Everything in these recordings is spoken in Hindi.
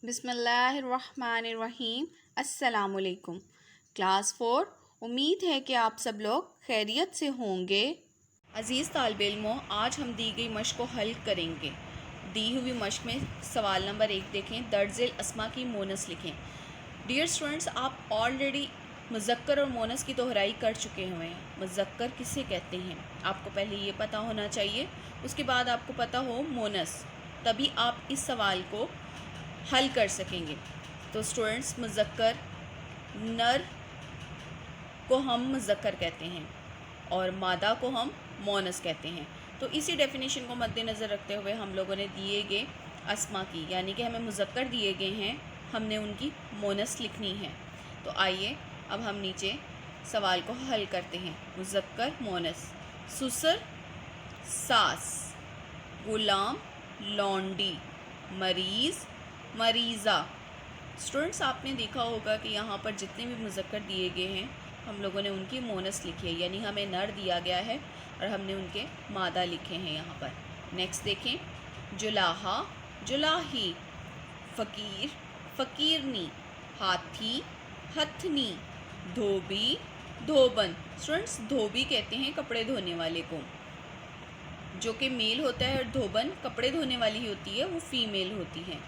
बिस्मिल्लाहिर्रहमानिर्रहीम। अस्सलामुअलैकुम। क्लास 4, उम्मीद है कि आप सब लोग खैरियत से होंगे। अज़ीज़ तालिब इल्मों, आज हम दी गई मश्क को हल करेंगे। दी हुई मश्क में सवाल नंबर 1 देखें। दर्जिल अस्मा की मोनस लिखें। डियर स्टूडेंट्स, आप ऑलरेडी मुज़क्कर और मोनस की दोहराई कर चुके हुए हैं। मुज़क्कर किसे कहते हैं आपको पहले ये पता होना चाहिए, उसके बाद आपको पता हो मोनस, तभी आप इस सवाल को हल कर सकेंगे। तो स्टूडेंट्स, मुज़क्कर नर को हम मुज़क्कर कहते हैं और मादा को हम मोनस कहते हैं। तो इसी डेफिनेशन को मद्देनज़र रखते हुए हम लोगों ने दिए गए अस्मा की, यानी कि हमें मुज़क्कर दिए गए हैं, हमने उनकी मोनस लिखनी है। तो आइए अब हम नीचे सवाल को हल करते हैं। मुज़क्कर मोनस: सुसर सास, गुलाम लौंडी, मरीज़ मरीज़ा। स्टूडेंट्स, आपने देखा होगा कि यहाँ पर जितने भी मुज़क्कर दिए गए हैं हम लोगों ने उनकी मोनस लिखी है, यानी हमें नर दिया गया है और हमने उनके मादा लिखे हैं यहाँ पर। नेक्स्ट देखें। जुलाहा जुलाही, फ़कीर फ़कीरनी, हाथी हथनी, धोबी धोबन। स्टूडेंट्स, धोबी कहते हैं कपड़े धोने वाले को, जो कि मेल होता है, और धोबन कपड़े धोने वाली ही होती है, वो फीमेल होती है।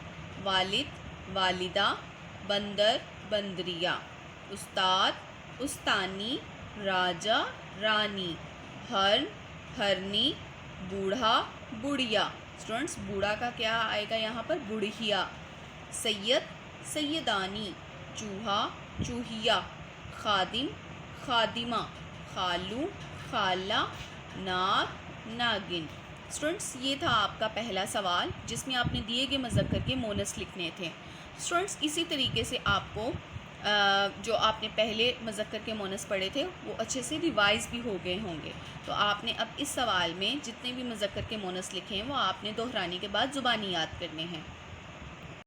वालिद वालिदा, बंदर बंदरिया, उस्ताद उस्तानी, राजा रानी, हर्न हरनी, बूढ़ा बुढ़िया। स्टूडेंट्स, बूढ़ा का क्या आएगा यहाँ पर? बुढ़िया। सैयद सैयदानी, चूहा चूहिया, खादिम खादिमा, खालू खाला, नाग नागिन। स्टूडेंट्स, ये था आपका पहला सवाल जिसमें आपने दिए गए मुज़क्कर के मोनस लिखने थे। स्टूडेंट्स, इसी तरीके से आपको जो आपने पहले मुज़क्कर के मोनस पढ़े थे वो अच्छे से रिवाइज़ भी हो गए होंगे। तो आपने अब इस सवाल में जितने भी मुज़क्कर के मोनस लिखे हैं वो आपने दोहराने के बाद ज़ुबानी याद करने हैं।